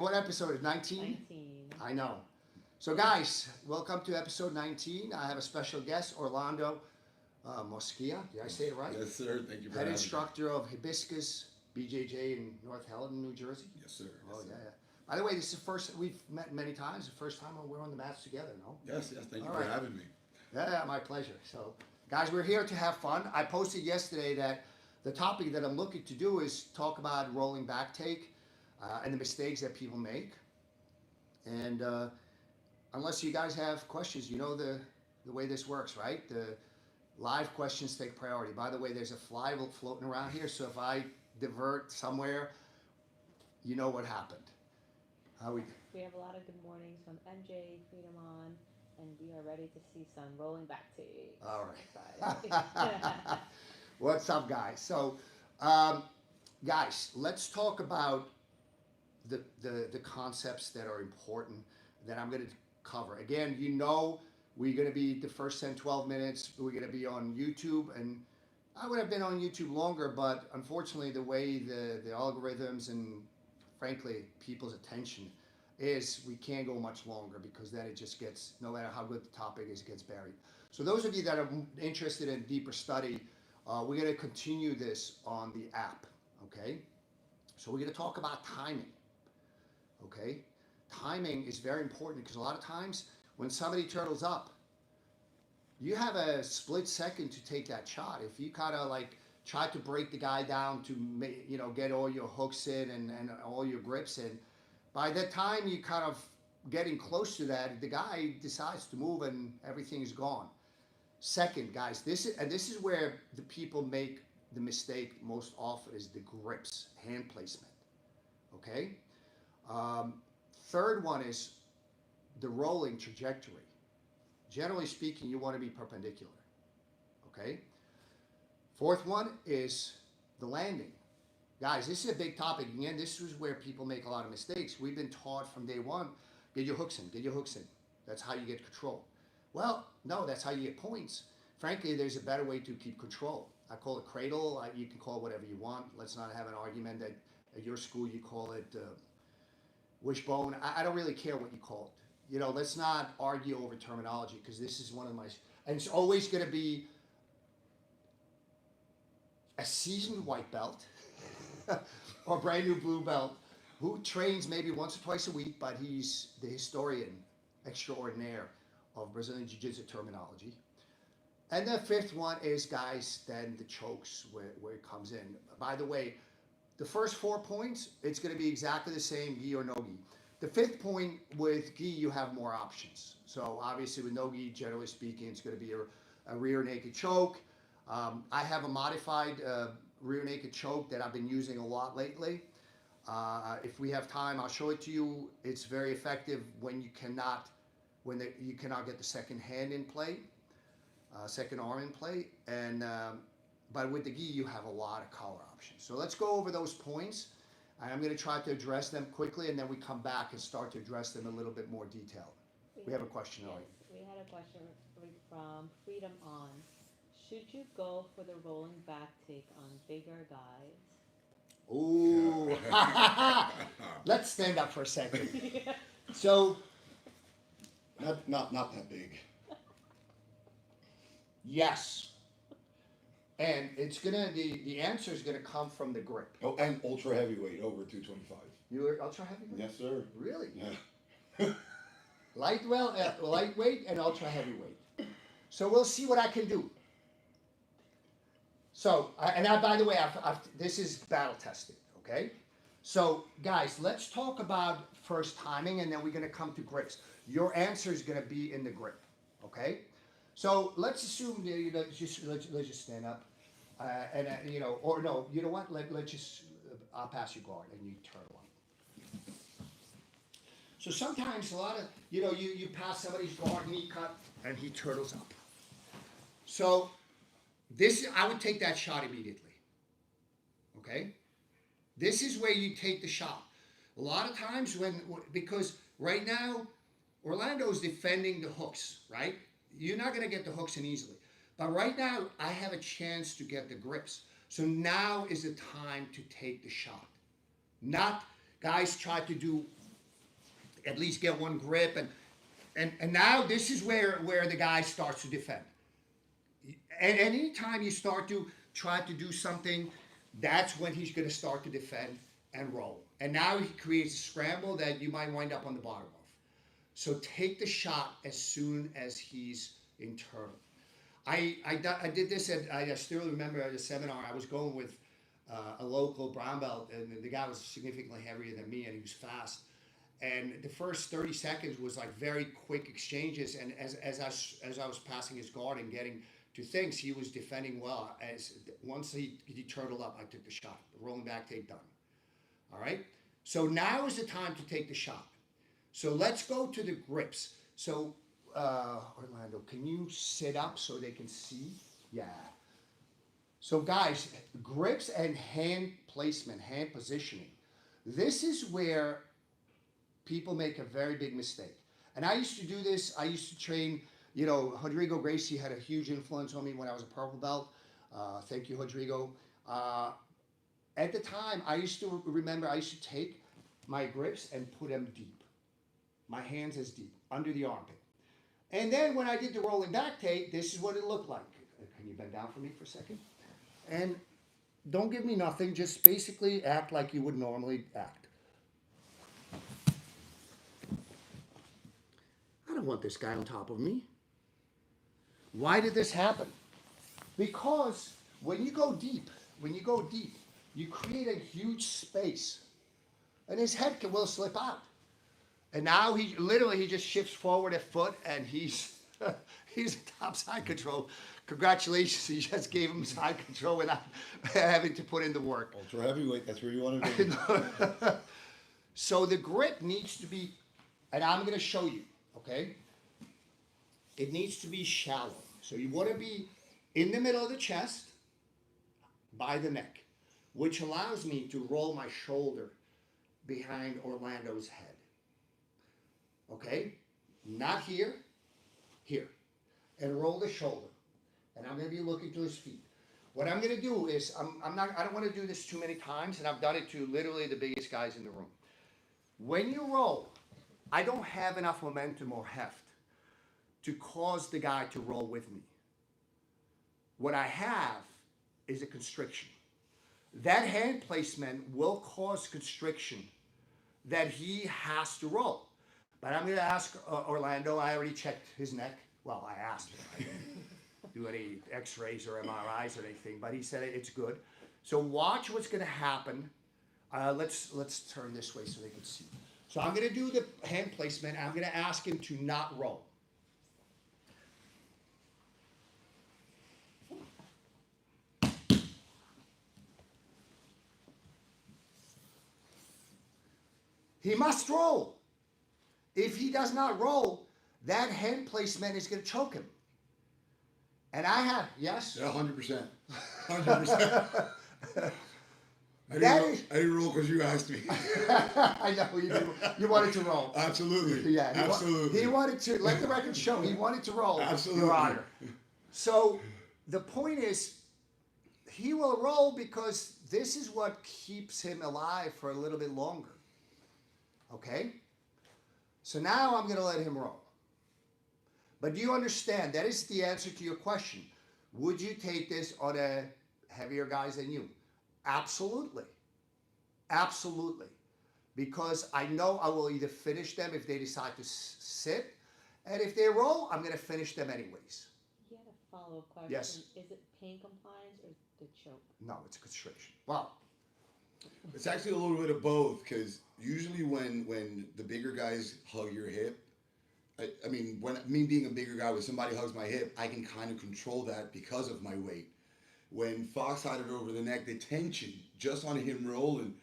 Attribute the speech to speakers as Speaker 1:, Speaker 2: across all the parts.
Speaker 1: What episode is 19?
Speaker 2: 19.
Speaker 1: I know. So, guys, welcome to episode 19. I have a special guest, Orlando Moschia. Did I say it right?
Speaker 3: Yes, sir. Thank you for
Speaker 1: Head
Speaker 3: having me.
Speaker 1: instructor of Hibiscus BJJ in North Helena, New Jersey.
Speaker 3: Yes, sir.
Speaker 1: Oh,
Speaker 3: Yes,
Speaker 1: yeah,
Speaker 3: sir.
Speaker 1: yeah. By the way, this is the first, we've met many times. The first time we're on the mats together, no?
Speaker 3: Yes, yes. Thank you
Speaker 1: All
Speaker 3: for
Speaker 1: right.
Speaker 3: having me.
Speaker 1: Yeah, my pleasure. So, guys, we're here to have fun. I posted yesterday that the topic that I'm looking to do is talk about rolling back take and the mistakes that people make. And unless you guys have questions, you know the way this works, right? The live questions take priority. By the way, there's a fly floating around here, so if I divert somewhere, you know what happened. How we?
Speaker 2: We have a lot of good mornings from MJ, Freedom On, and we are ready to see some rolling back takes.
Speaker 1: All
Speaker 2: Excited.
Speaker 1: right. What's up, guys? So, guys, let's talk about the concepts that are important that I'm going to cover. Again, you know, we're going to be the first 10, 12 minutes, we're going to be on YouTube. And I would have been on YouTube longer, but unfortunately, the way the algorithms and frankly, people's attention is we can't go much longer because then it just gets, no matter how good the topic is, it gets buried. So those of you that are interested in deeper study, we're going to continue this on the app, okay? So we're going to talk about timing. Okay, timing is very important because a lot of times when somebody turtles up, you have a split second to take that shot. If you kind of like try to break the guy down to get all your hooks in and all your grips in, by the time you kind of getting close to that, the guy decides to move and everything's gone. Second, guys, this is where the people make the mistake most often is the grips, hand placement. Okay. Third one is the rolling trajectory. Generally speaking, you want to be perpendicular. Okay. Fourth one is the landing. Guys, this is a big topic. Again, this is where people make a lot of mistakes. We've been taught from day one, get your hooks in, get your hooks in. That's how you get control. Well, no, that's how you get points. Frankly, there's a better way to keep control. I call it cradle. You can call it whatever you want. Let's not have an argument that at your school you call it wishbone. I don't really care what you call it. Let's not argue over terminology because this is one of my, and it's always going to be a seasoned white belt or brand new blue belt who trains maybe once or twice a week, but he's the historian extraordinaire of Brazilian Jiu-Jitsu terminology. And the fifth one is, guys, then the chokes where it comes in. By the way, the first 4 points, it's going to be exactly the same, gi or no gi. The fifth point with gi, you have more options. So obviously with no gi, generally speaking, it's going to be a rear naked choke. I have a modified rear naked choke that I've been using a lot lately. If we have time, I'll show it to you. It's very effective when you cannot get the second hand in play, second arm in play, and but with the gi, you have a lot of color options. So let's go over those points. And I'm going to try to address them quickly, and then we come back and start to address them in a little bit more detail. We have a question,
Speaker 2: Yes,
Speaker 1: Ellie.
Speaker 2: we had a question from Freedom On. Should you go for the rolling back take on bigger guys?
Speaker 1: Ooh. Let's stand up for a second. So,
Speaker 3: Not that big.
Speaker 1: yes. And it's the answer is gonna come from the grip.
Speaker 3: Oh, and ultra heavyweight over 225.
Speaker 1: You were ultra heavyweight?
Speaker 3: Yes, sir.
Speaker 1: Really?
Speaker 3: Yeah.
Speaker 1: Lightweight and ultra heavyweight. So we'll see what I can do. So, by the way, this is battle tested, okay? So, guys, let's talk about first timing, and then we're gonna come to grips. Your answer is gonna be in the grip, okay? So let's assume let's just stand up, or no, you know what? Let's just I'll pass you guard and you turtle on. So sometimes a lot of you pass somebody's guard knee cut and he turtles up. So I would take that shot immediately. Okay, this is where you take the shot. A lot of times because right now Orlando's defending the hooks, right? You're not going to get the hooks in easily. But right now, I have a chance to get the grips. So now is the time to take the shot. Not guys try to do at least get one grip, and now this is where the guy starts to defend. And anytime you start to try to do something, that's when he's going to start to defend and roll. And now he creates a scramble that you might wind up on the bottom of. So take the shot as soon as he's in turtle. I did this I still remember at a seminar. I was going with a local brown belt, and the guy was significantly heavier than me, and he was fast. And the first 30 seconds was like very quick exchanges. And as I was passing his guard and getting to things, he was defending well. Once he turtled up, I took the shot. The rolling back take done. All right. So now is the time to take the shot. So let's go to the grips. So Orlando, can you sit up so they can see? Yeah. So guys, grips and hand placement, hand positioning. This is where people make a very big mistake. And I used to do this. I used to train, Renzo Gracie had a huge influence on me when I was a purple belt. Thank you, Rodrigo. At the time, I used to take my grips and put them deep. My hands as deep, under the armpit. And then when I did the rolling back take, this is what it looked like. Can you bend down for me for a second? And don't give me nothing, just basically act like you would normally act. I don't want this guy on top of me. Why did this happen? Because when you go deep, you create a huge space. And his head will slip out. And now he just shifts forward a foot, and he's top side control. Congratulations, you just gave him side control without having to put in the work.
Speaker 3: Ultra heavyweight, that's where you want to be.
Speaker 1: So the grip needs to be, and I'm going to show you, okay? It needs to be shallow. So you want to be in the middle of the chest, by the neck, which allows me to roll my shoulder behind Orlando's head. Okay? Not here, here. And roll the shoulder. And I'm going to be looking to his feet. What I'm going to do is, I don't want to do this too many times, and I've done it to literally the biggest guys in the room. When you roll, I don't have enough momentum or heft to cause the guy to roll with me. What I have is a constriction. That hand placement will cause constriction that he has to roll. But I'm going to ask Orlando. I already checked his neck. Well, I asked him. I didn't do any x-rays or MRIs or anything, but he said it's good. So watch what's going to happen. Let's turn this way so they can see. So I'm going to do the hand placement. I'm going to ask him to not roll. He must roll. If he does not roll, that hand placement is going to choke him. And I have, yes?
Speaker 3: Yeah, 100%. 100%. I didn't roll because you asked me.
Speaker 1: I know, you wanted to roll.
Speaker 3: Absolutely.
Speaker 1: Yeah,
Speaker 3: absolutely.
Speaker 1: He wanted to, let the record show, he wanted to roll.
Speaker 3: Absolutely.
Speaker 1: Your Honor. So the point is, he will roll because this is what keeps him alive for a little bit longer. Okay? So now I'm going to let him roll. But do you understand? That is the answer to your question. Would you take this on a heavier guys than you? Absolutely. Absolutely. Because I know I will either finish them if they decide to sit, and if they roll, I'm going to finish them anyways.
Speaker 2: He had a follow-up question.
Speaker 1: Yes.
Speaker 2: Is it pain compliance or the choke?
Speaker 1: No, it's a constriction. Well,
Speaker 3: It's actually a little bit of both, because usually when the bigger guys hug your hip, I mean, when me being a bigger guy, when somebody hugs my hip, I can kind of control that because of my weight. When Fox had it over the neck, the tension just on him rolling,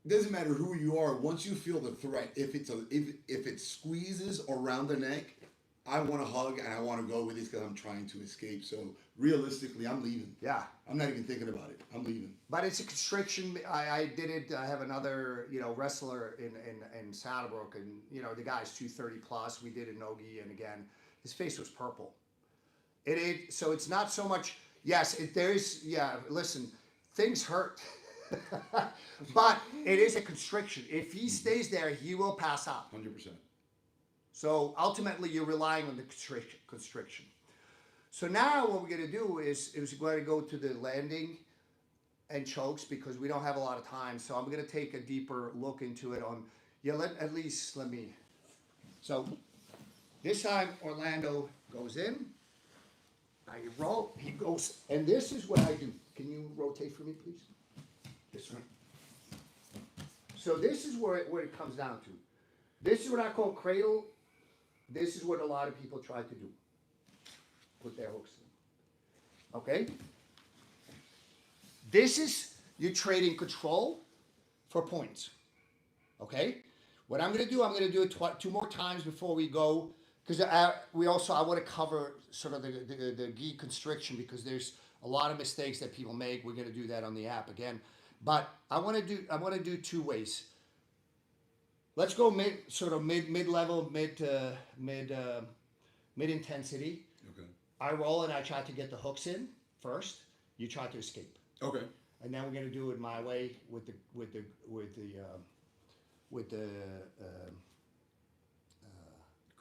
Speaker 3: it doesn't matter who you are. Once you feel the threat, if it squeezes around the neck, I want to hug and I want to go with it because I'm trying to escape. So realistically, I'm leaving.
Speaker 1: yeah.
Speaker 3: I'm not even thinking about it. I'm leaving.
Speaker 1: But it's a constriction. I did it. I have another, wrestler in Saddlebrook, and the guy's 230 plus. We did a NoGi, and again, his face was purple. So it's not so much. Yes, listen, things hurt. But it is a constriction. If he stays there, he will pass out.
Speaker 3: 100%.
Speaker 1: So ultimately, you're relying on the constriction. So now what we're going to do is we're going to go to the landing and chokes because we don't have a lot of time. So I'm going to take a deeper look into it on, let me. So this time Orlando goes in. I roll, he goes, and this is what I do. Can you rotate for me, please? This one. So this is where it comes down to. This is what I call cradle. This is what a lot of people try to do. Put their hooks in. Okay? This is you trading control for points. Okay? What I'm going to do, I'm going to do it two more times before we go. Because I want to cover sort of the gi constriction because there's a lot of mistakes that people make. We're going to do that on the app again. But I want to do two ways. Let's go mid-level, mid intensity.
Speaker 3: Okay.
Speaker 1: I roll and I try to get the hooks in first. You try to escape.
Speaker 3: Okay.
Speaker 1: And then we're going to do it my way with the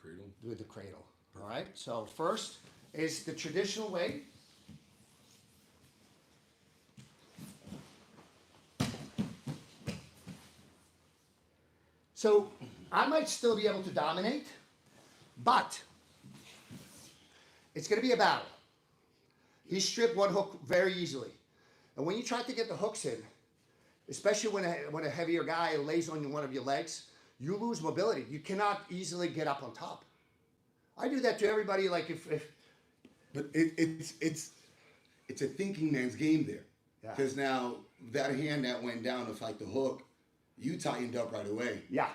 Speaker 3: Cradle.
Speaker 1: with the cradle. All right. So first is the traditional way. So I might still be able to dominate, but it's going to be a battle. He stripped one hook very easily. And when you try to get the hooks in, especially when a heavier guy lays on one of your legs, you lose mobility. You cannot easily get up on top. I do that to everybody. Like if
Speaker 3: But it's a thinking man's game there.
Speaker 1: Yeah.
Speaker 3: Because now that hand that went down to fight the hook, you tightened up right away.
Speaker 1: yeah,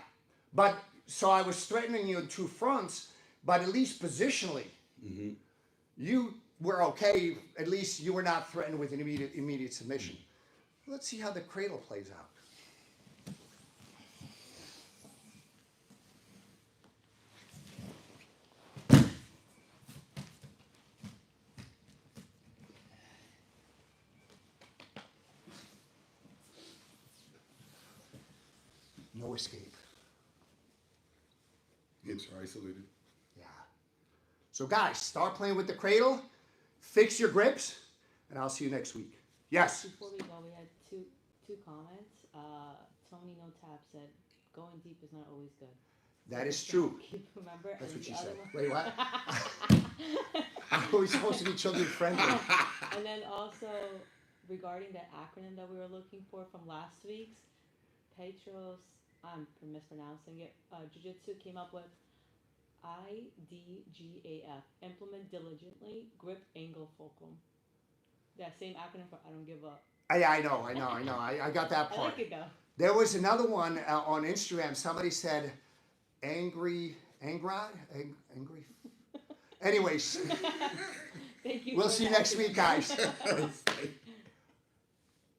Speaker 1: but so I was threatening you in two fronts, but at least positionally, you were okay. At least you were not threatened with an immediate submission. Let's see how the cradle plays out. No escape.
Speaker 3: Hips are isolated.
Speaker 1: Yeah. So guys, start playing with the cradle, fix your grips, and I'll see you next week. Yes?
Speaker 2: Before we go, we had two comments. Tony No Tap said, going deep is not always good.
Speaker 1: That is true.
Speaker 2: Remember?
Speaker 1: That's
Speaker 2: And
Speaker 1: what she
Speaker 2: the
Speaker 1: said.
Speaker 2: other
Speaker 1: Wait, what? Are we supposed to be children friendly?
Speaker 2: And then also, regarding the acronym that we were looking for from last week's, Petros, I'm mispronouncing it, Jiu-Jitsu came up with IDGAF, implement diligently, grip, angle, fulcrum. That same acronym for I don't give up.
Speaker 1: I know. I got that
Speaker 2: I
Speaker 1: part.
Speaker 2: like it though.
Speaker 1: There was another one on Instagram. Somebody said, angry. Anyways,
Speaker 2: Thank you.
Speaker 1: we'll
Speaker 2: for
Speaker 1: see you
Speaker 2: that.
Speaker 1: next week, guys.